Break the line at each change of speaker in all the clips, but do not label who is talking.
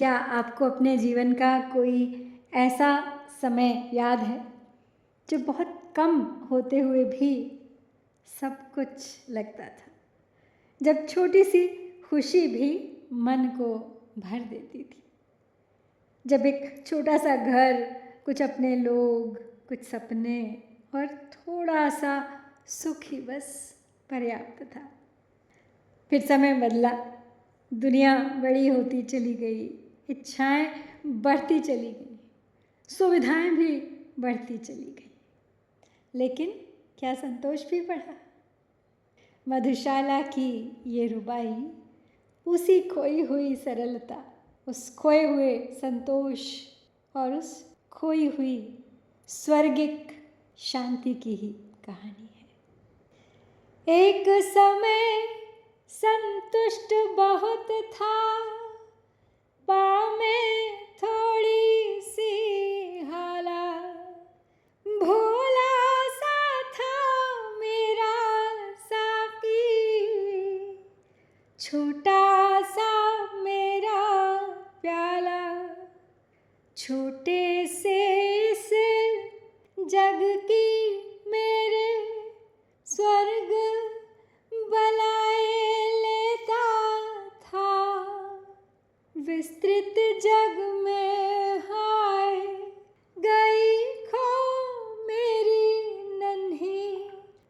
क्या आपको अपने जीवन का कोई ऐसा समय याद है जो बहुत कम होते हुए भी सब कुछ लगता था, जब छोटी सी खुशी भी मन को भर देती थी, जब एक छोटा सा घर, कुछ अपने लोग, कुछ सपने और थोड़ा सा सुख ही बस पर्याप्त था। फिर समय बदला, दुनिया बड़ी होती चली गई, इच्छाएं बढ़ती चली गई, सुविधाएं भी बढ़ती चली गई, लेकिन क्या संतोष भी बढ़ा? मधुशाला की ये रुबाई, उसी खोई हुई सरलता, उस खोए हुए संतोष और उस खोई हुई स्वर्गिक शांति की ही कहानी है। एक समय संतुष्ट बहुत था, पाँव में थोड़ी सी हाला, भोला सा था मेरा साकी, छोटा सा मेरा प्याला, छोटे से इस जग की मेरे स्वर्ग बलाए लेता था, विस्तृत जग में हाय गई खो मेरी नन्ही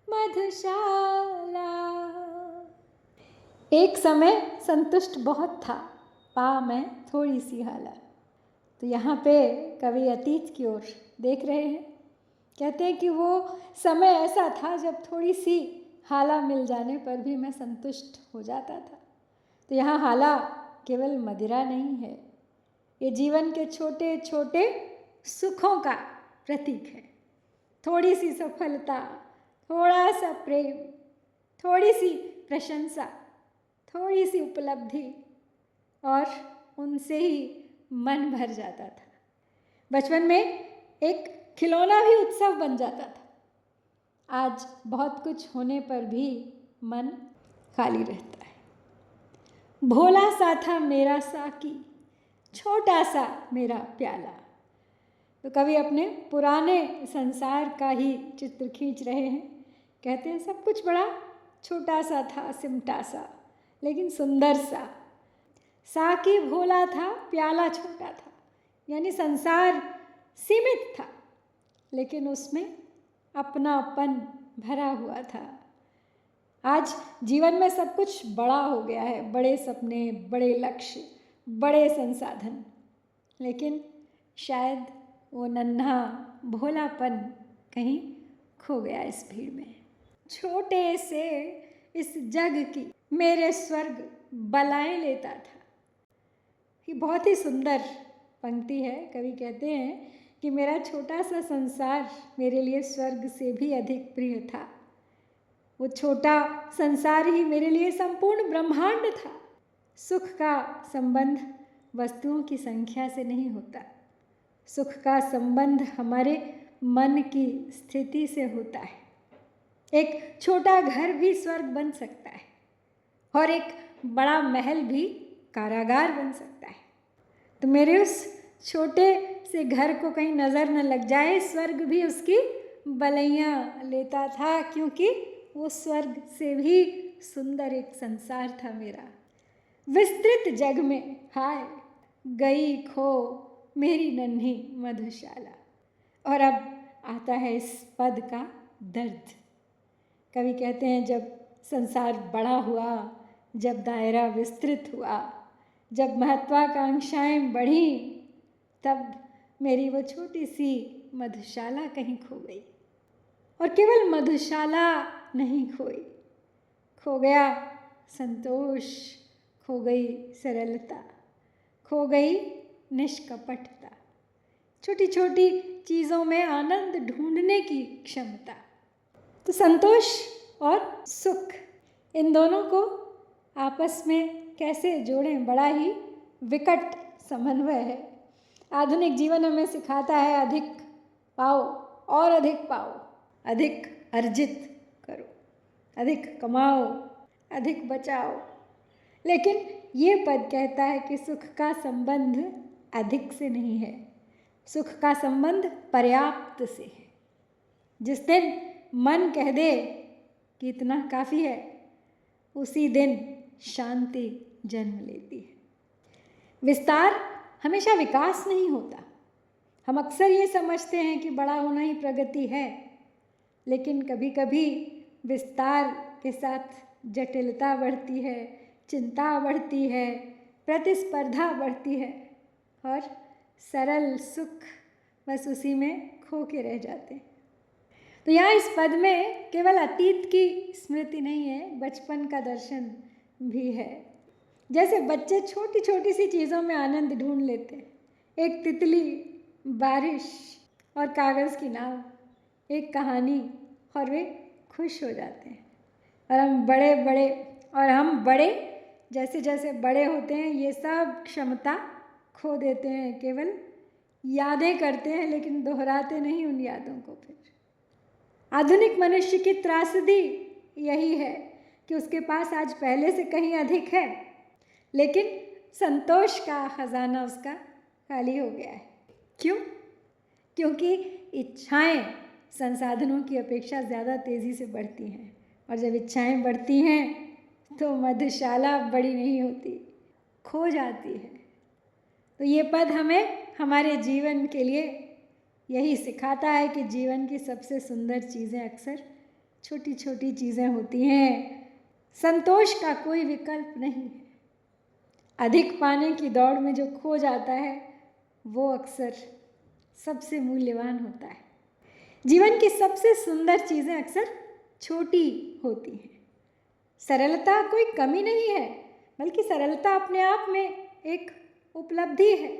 मधुशाला। एक समय संतुष्ट बहुत था, पाँव में थोड़ी सी हाला। तो यहाँ पे कवि अतीत की ओर देख रहे हैं, कहते हैं कि वो समय ऐसा था जब थोड़ी सी हाला मिल जाने पर भी मैं संतुष्ट हो जाता था। तो यहाँ हाला केवल मदिरा नहीं है, ये जीवन के छोटे छोटे सुखों का प्रतीक है। थोड़ी सी सफलता, थोड़ा सा प्रेम, थोड़ी सी प्रशंसा, थोड़ी सी उपलब्धि, और उनसे ही मन भर जाता था। बचपन में एक खिलौना भी उत्सव बन जाता था। आज बहुत कुछ होने पर भी मन खाली रहता है। भोला सा था मेरा साकी, छोटा सा मेरा प्याला। तो कवि अपने पुराने संसार का ही चित्र खींच रहे हैं। कहते हैं सब कुछ बड़ा छोटा सा था, सिमटा सा, लेकिन सुंदर सा। साकी भोला था, प्याला छोटा था, यानी संसार सीमित था, लेकिन उसमें अपनापन भरा हुआ था। आज जीवन में सब कुछ बड़ा हो गया है, बड़े सपने, बड़े लक्ष्य, बड़े संसाधन, लेकिन शायद वो नन्हा भोलापन कहीं खो गया इस भीड़ में। छोटे से इस जग की मेरे स्वर्ग बलाएं लेता था। ये बहुत ही सुंदर पंक्ति है। कवि कहते हैं कि मेरा छोटा सा संसार मेरे लिए स्वर्ग से भी अधिक प्रिय था। वो छोटा संसार ही मेरे लिए संपूर्ण ब्रह्मांड था। सुख का संबंध वस्तुओं की संख्या से नहीं होता, सुख का संबंध हमारे मन की स्थिति से होता है। एक छोटा घर भी स्वर्ग बन सकता है और एक बड़ा महल भी कारागार बन सकता है। तो मेरे उस छोटे से घर को कहीं नज़र न लग जाए, स्वर्ग भी उसकी बलैयाँ लेता था, क्योंकि वो स्वर्ग से भी सुंदर एक संसार था मेरा। विस्तृत जग में हाय गई खो मेरी नन्ही मधुशाला। और अब आता है इस पद का दर्द। कवि कहते हैं जब संसार बड़ा हुआ, जब दायरा विस्तृत हुआ, जब महत्वाकांक्षाएं बढ़ी, तब मेरी वो छोटी सी मधुशाला कहीं खो गई। और केवल मधुशाला नहीं खोई, खो गया संतोष, खो गई सरलता, खो गई निष्कपटता, छोटी छोटी चीज़ों में आनंद ढूंढने की क्षमता। तो संतोष और सुख, इन दोनों को आपस में कैसे जोड़ें, बड़ा ही विकट समन्वय है। आधुनिक जीवन हमें सिखाता है अधिक पाओ और अधिक पाओ, अधिक अर्जित करो, अधिक कमाओ, अधिक बचाओ। लेकिन ये पद कहता है कि सुख का संबंध अधिक से नहीं है, सुख का संबंध पर्याप्त से है। जिस दिन मन कह दे कि इतना काफ़ी है, उसी दिन शांति जन्म लेती है। विस्तार हमेशा विकास नहीं होता। हम अक्सर ये समझते हैं कि बड़ा होना ही प्रगति है, लेकिन कभी कभी विस्तार के साथ जटिलता बढ़ती है, चिंता बढ़ती है, प्रतिस्पर्धा बढ़ती है और सरल सुख बस उसी में खो के रह जाते हैं। तो यहाँ इस पद में केवल अतीत की स्मृति नहीं है, बचपन का दर्शन भी है। जैसे बच्चे छोटी छोटी सी चीज़ों में आनंद ढूंढ लेते हैं, एक तितली, बारिश और कागज़ की नाव, एक कहानी, और वे खुश हो जाते हैं। और हम बड़े जैसे जैसे बड़े होते हैं ये सब क्षमता खो देते हैं, केवल यादें करते हैं लेकिन दोहराते नहीं उन यादों को। फिर आधुनिक मनुष्य की त्रासदी यही है कि उसके पास आज पहले से कहीं अधिक है, लेकिन संतोष का खजाना उसका खाली हो गया है। क्यों? क्योंकि इच्छाएं संसाधनों की अपेक्षा ज़्यादा तेज़ी से बढ़ती हैं, और जब इच्छाएं बढ़ती हैं तो मधुशाला बड़ी नहीं होती, खो जाती है। तो ये पद हमें हमारे जीवन के लिए यही सिखाता है कि जीवन की सबसे सुंदर चीज़ें अक्सर छोटी छोटी चीज़ें होती हैं। संतोष का कोई विकल्प नहीं है। अधिक पाने की दौड़ में जो खो जाता है वो अक्सर सबसे मूल्यवान होता है। जीवन की सबसे सुंदर चीज़ें अक्सर छोटी होती हैं। सरलता कोई कमी नहीं है, बल्कि सरलता अपने आप में एक उपलब्धि है।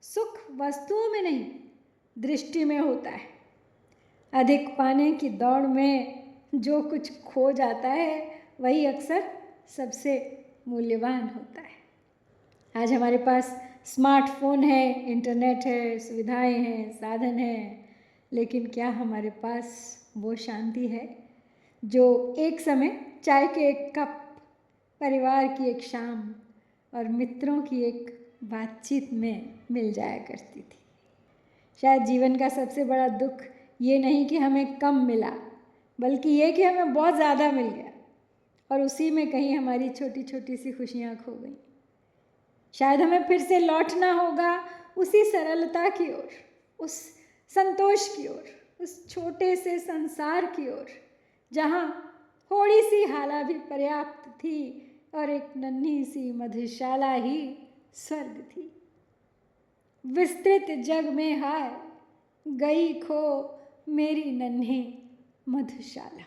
सुख वस्तुओं में नहीं, दृष्टि में होता है। अधिक पाने की दौड़ में जो कुछ खो जाता है वही अक्सर सबसे मूल्यवान होता है। आज हमारे पास स्मार्टफोन है, इंटरनेट है, सुविधाएं हैं, साधन हैं, लेकिन क्या हमारे पास वो शांति है जो एक समय चाय के एक कप, परिवार की एक शाम और मित्रों की एक बातचीत में मिल जाया करती थी? शायद जीवन का सबसे बड़ा दुख ये नहीं कि हमें कम मिला, बल्कि ये कि हमें बहुत ज़्यादा मिल गया और उसी में कहीं हमारी छोटी छोटी सी खुशियाँ खो गई। शायद हमें फिर से लौटना होगा उसी सरलता की ओर, उस संतोष की ओर, उस छोटे से संसार की ओर जहाँ थोड़ी सी हाला भी पर्याप्त थी और एक नन्ही सी मधुशाला ही स्वर्ग थी। विस्तृत जग में हाय गई खो मेरी नन्ही मधुशाला।